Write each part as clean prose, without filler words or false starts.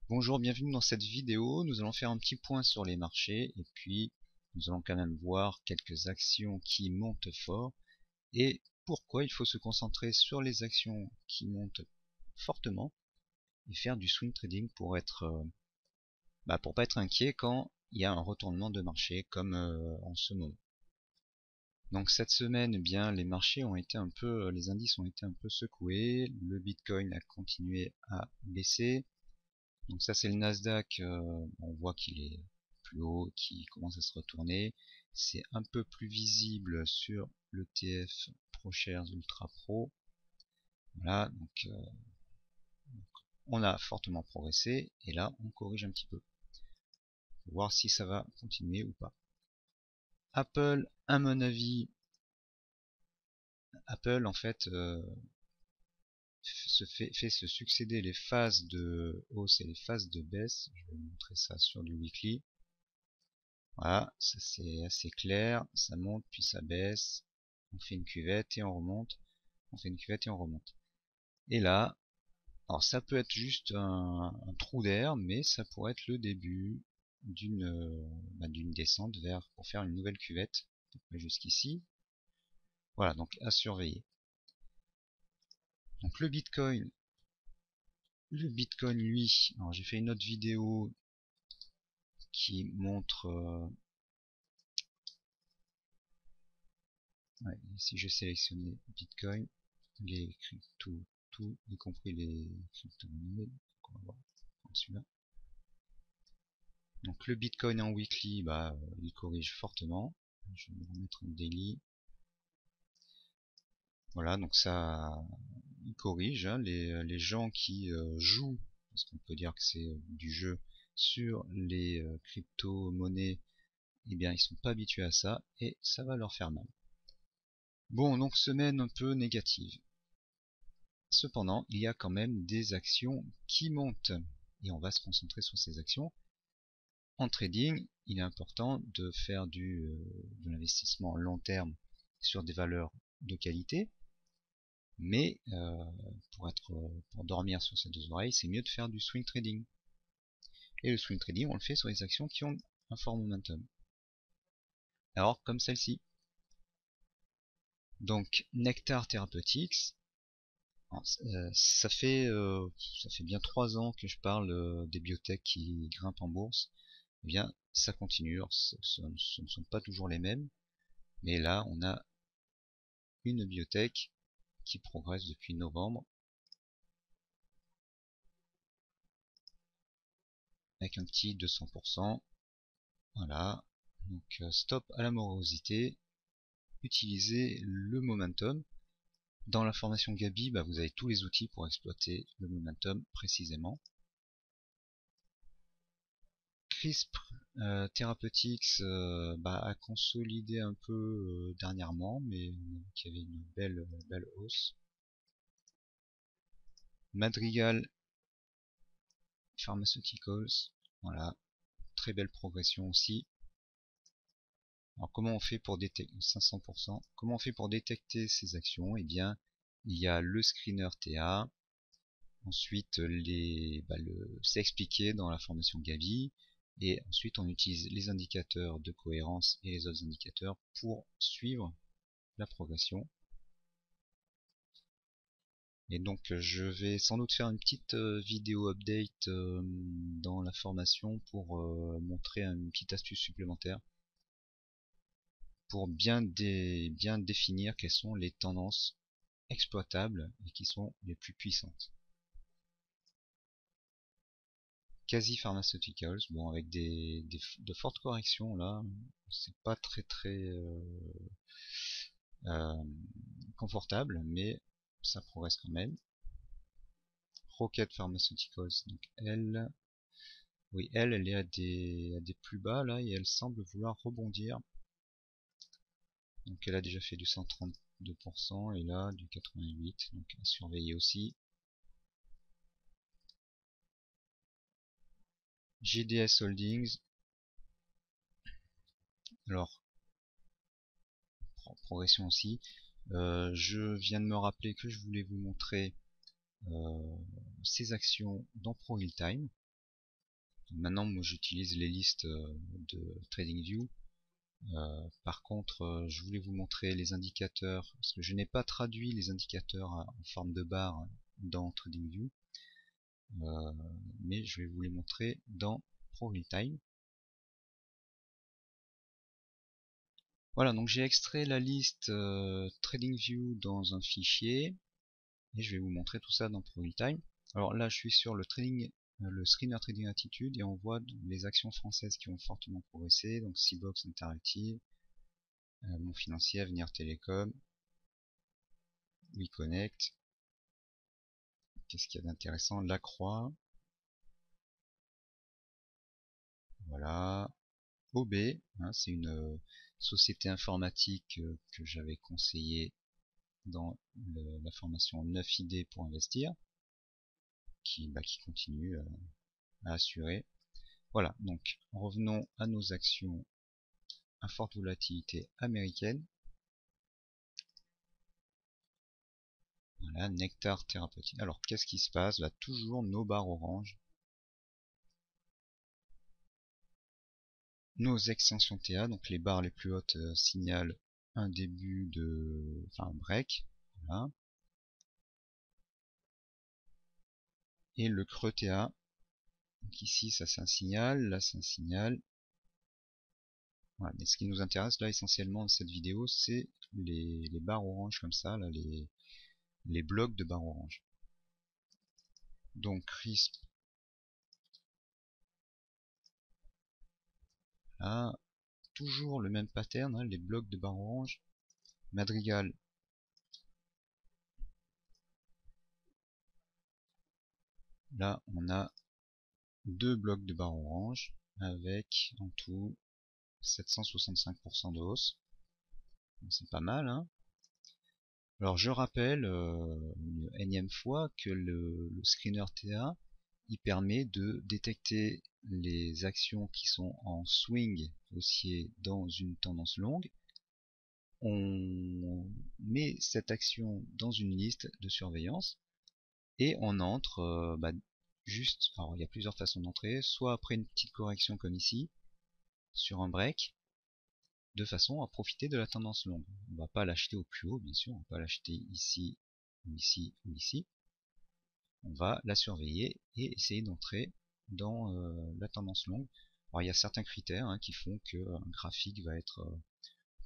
Bonjour, bienvenue dans cette vidéo. Nous allons faire un petit point sur les marchés et puis nous allons quand même voir quelques actions qui montent fort et pourquoi il faut se concentrer sur les actions qui montent fortement et faire du swing trading pour pour pas être inquiet quand il y a un retournement de marché comme en ce moment. Donc cette semaine, eh bien les marchés ont été les indices ont été un peu secoués. Le Bitcoin a continué à baisser. Donc ça c'est le Nasdaq, on voit qu'il est plus haut, qui commence à se retourner. C'est un peu plus visible sur l'ETF ProShares Ultra Pro. Voilà, donc on a fortement progressé et là on corrige un petit peu. Faut voir si ça va continuer ou pas. Apple, à mon avis, Apple en fait fait se succéder les phases de hausse et les phases de baisse. Je vais vous montrer ça sur du weekly. Voilà, ça c'est assez clair, ça monte puis ça baisse, on fait une cuvette et on remonte, on fait une cuvette et on remonte. Et là, alors ça peut être juste un trou d'air, mais ça pourrait être le début d'une descente vers pour faire une nouvelle cuvette, jusqu'ici. Voilà, donc à surveiller. Donc le Bitcoin lui, alors j'ai fait une autre vidéo qui montre ici j'ai sélectionné Bitcoin, les cryptos, tout, y compris les crypto-monnaies. On va voir celui-là. Donc le Bitcoin en weekly, il corrige fortement. Je vais me remettre en daily. Voilà, donc ça, il corrige. Hein, les gens qui jouent, parce qu'on peut dire que c'est du jeu sur les crypto-monnaies, eh bien ils sont pas habitués à ça et ça va leur faire mal. Bon, donc semaine un peu négative. Cependant, il y a quand même des actions qui montent et on va se concentrer sur ces actions. En trading, il est important de faire de l'investissement long terme sur des valeurs de qualité, mais pour dormir sur ses deux oreilles, c'est mieux de faire du swing trading. Et le swing trading, on le fait sur les actions qui ont un fort momentum. Alors, comme celle-ci. Donc, Nectar Therapeutics, ça fait bien 3 ans que je parle des biotech qui grimpent en bourse. Eh bien, ça continue. Alors, ce ne sont pas toujours les mêmes, mais là, on a une biotech qui progresse depuis novembre avec un petit 200%. Voilà. Donc, stop à la morosité. Utilisez le momentum. Dans la formation Gabi, vous avez tous les outils pour exploiter le momentum précisément. CRISPR Therapeutics a consolidé un peu dernièrement, mais on a vu qu'il y avait une belle hausse. Madrigal Pharmaceuticals, voilà, très belle progression aussi. Alors comment on fait pour détecter 500%? Comment on fait pour détecter ces actions? Eh bien, il y a le screener TA. Ensuite, c'est expliqué dans la formation Gavi. Et ensuite, on utilise les indicateurs de cohérence et les autres indicateurs pour suivre la progression. Et donc je vais sans doute faire une petite vidéo update dans la formation pour montrer une petite astuce supplémentaire pour bien définir quelles sont les tendances exploitables et qui sont les plus puissantes. Quasi Pharmaceuticals, bon avec de fortes corrections là, c'est pas très euh, confortable, mais ça progresse quand même. Rocket Pharmaceuticals, donc elle, oui, elle est à des plus bas là et elle semble vouloir rebondir. Donc elle a déjà fait du 132% et là du 88%, donc à surveiller aussi. GDS Holdings, alors progression aussi. Je viens de me rappeler que je voulais vous montrer ces actions dans Pro Real Time. Maintenant, moi j'utilise les listes de TradingView. Par contre, je voulais vous montrer les indicateurs, parce que je n'ai pas traduit les indicateurs en forme de barre dans TradingView, mais je vais vous les montrer dans ProRealTime. Voilà, donc j'ai extrait la liste TradingView dans un fichier, et je vais vous montrer tout ça dans ProRealTime. Alors là, je suis sur le screener Trading Attitude, et on voit les actions françaises qui ont fortement progressé, donc Cbox Interactive, Mon Financier, Avenir Télécom, WeConnect. Qu'est-ce qu'il y a d'intéressant? La Croix. Voilà. OB, hein, c'est une société informatique que j'avais conseillé dans la formation 9 idées pour investir, qui continue à assurer. Voilà, donc revenons à nos actions à forte volatilité américaine. Voilà, Nectar Thérapeutique. Alors, qu'est-ce qui se passe là? Toujours nos barres oranges. Nos extensions TA, donc les barres les plus hautes signalent un début un break. Voilà. Et le creux TA. Donc ici, ça c'est un signal, là c'est un signal. Voilà. Mais ce qui nous intéresse là essentiellement dans cette vidéo, c'est les barres oranges comme ça, là, les blocs de barres oranges. Donc RISP, là, toujours le même pattern, hein, les blocs de barres oranges. Madrigal, là on a deux blocs de barres oranges avec en tout 765% de hausse. C'est pas mal, hein. Alors je rappelle une énième fois que le screener TA il permet de détecter les actions qui sont en swing haussier dans une tendance longue. On met cette action dans une liste de surveillance et on entre juste, alors il y a plusieurs façons d'entrer, soit après une petite correction comme ici, sur un break, de façon à profiter de la tendance longue. On ne va pas l'acheter au plus haut, bien sûr, on va pas l'acheter ici, ou ici, ou ici. On va la surveiller et essayer d'entrer dans la tendance longue. Alors il y a certains critères qui font qu'un graphique va être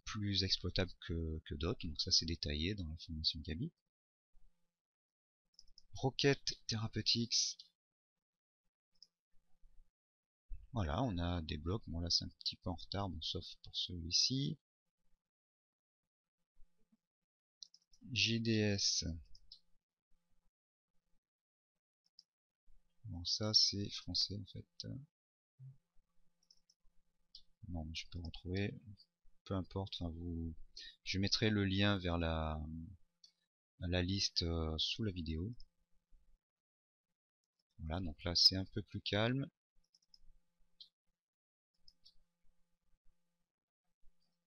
plus exploitable que d'autres, donc ça c'est détaillé dans la formation Gabi. Rocket Therapeutics. Voilà, on a des blocs, bon là c'est un petit peu en retard, bon, sauf pour celui-ci. GDS. Bon ça c'est français en fait. Non mais je peux retrouver, peu importe, enfin, je mettrai le lien vers la liste sous la vidéo. Voilà, donc là c'est un peu plus calme.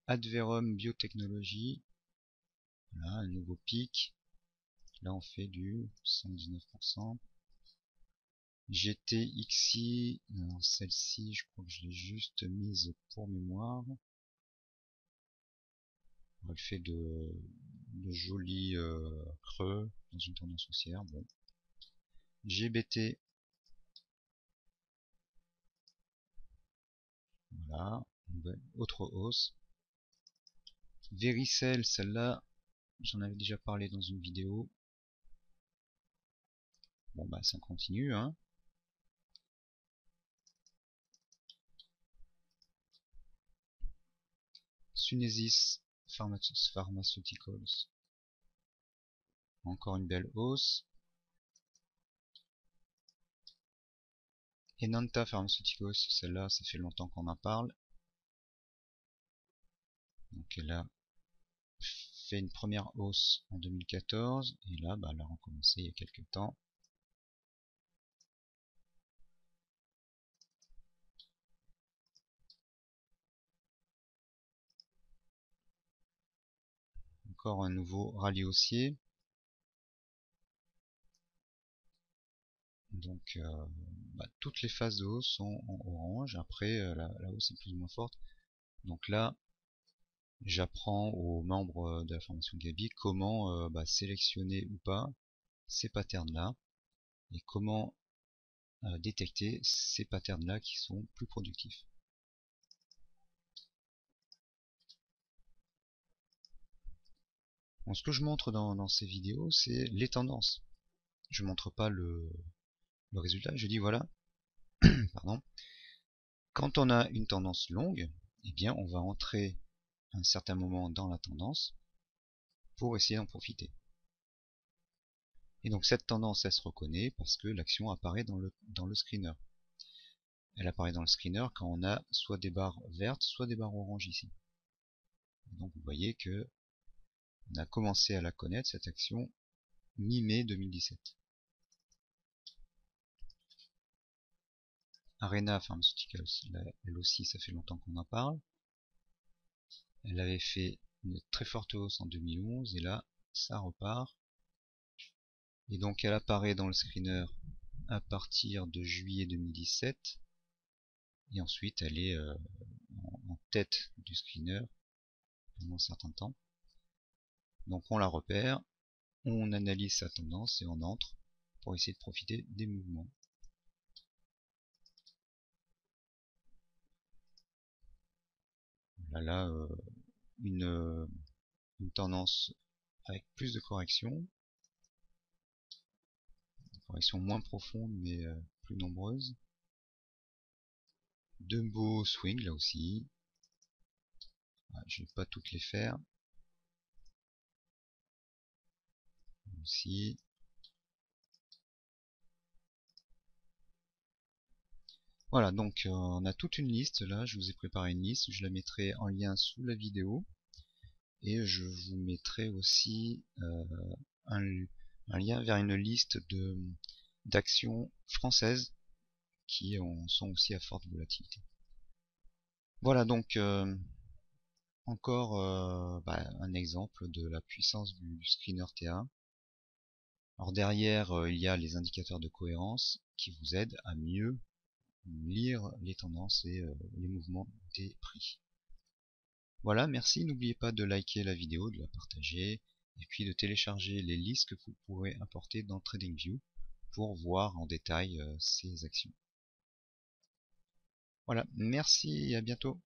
Adverum Biotechnologie. Voilà, un nouveau pic. Là on fait du 119%. GTXI, celle-ci je crois que je l'ai juste mise pour mémoire. Elle fait de jolis creux dans une tendance haussière. Bon. GBT. Voilà, autre hausse. Vericel, celle-là, j'en avais déjà parlé dans une vidéo. Bon bah ça continue, hein. Sunesis Pharmaceuticals. Encore une belle hausse. Enanta Pharmaceuticals, celle-là, ça fait longtemps qu'on en parle. Donc elle a fait une première hausse en 2014 et là elle a recommencé il y a quelques temps. Encore un nouveau rallye haussier. Donc toutes les phases de hausse sont en orange. Après, la hausse est plus ou moins forte. Donc là, j'apprends aux membres de la formation Gabi comment sélectionner ou pas ces patterns-là et comment détecter ces patterns-là qui sont plus productifs. Bon, ce que je montre dans ces vidéos, c'est les tendances. Je montre pas le résultat. Je dis voilà, pardon. Quand on a une tendance longue, eh bien on va entrer à un certain moment dans la tendance pour essayer d'en profiter. Et donc cette tendance, elle se reconnaît parce que l'action apparaît dans le screener. Elle apparaît dans le screener quand on a soit des barres vertes, soit des barres oranges ici. Et donc vous voyez que on a commencé à la connaître, cette action, mi-mai 2017. Arena Pharmaceuticals, elle aussi, ça fait longtemps qu'on en parle. Elle avait fait une très forte hausse en 2011 et là, ça repart. Et donc elle apparaît dans le screener à partir de juillet 2017. Et ensuite, elle est en tête du screener pendant un certain temps. Donc on la repère, on analyse sa tendance et on entre pour essayer de profiter des mouvements. Là, une tendance avec plus de corrections, des corrections moins profondes mais plus nombreuses. De beaux swings là aussi. Je vais pas toutes les faire. Aussi. Voilà, donc on a toute une liste là, je vous ai préparé une liste, je la mettrai en lien sous la vidéo. Et je vous mettrai aussi un lien vers une liste d'actions françaises qui sont aussi à forte volatilité. Voilà donc encore un exemple de la puissance du screener T1. Alors derrière il y a les indicateurs de cohérence qui vous aident à mieux lire les tendances et les mouvements des prix. Voilà, merci, n'oubliez pas de liker la vidéo, de la partager, et puis de télécharger les listes que vous pourrez importer dans TradingView pour voir en détail ces actions. Voilà, merci et à bientôt.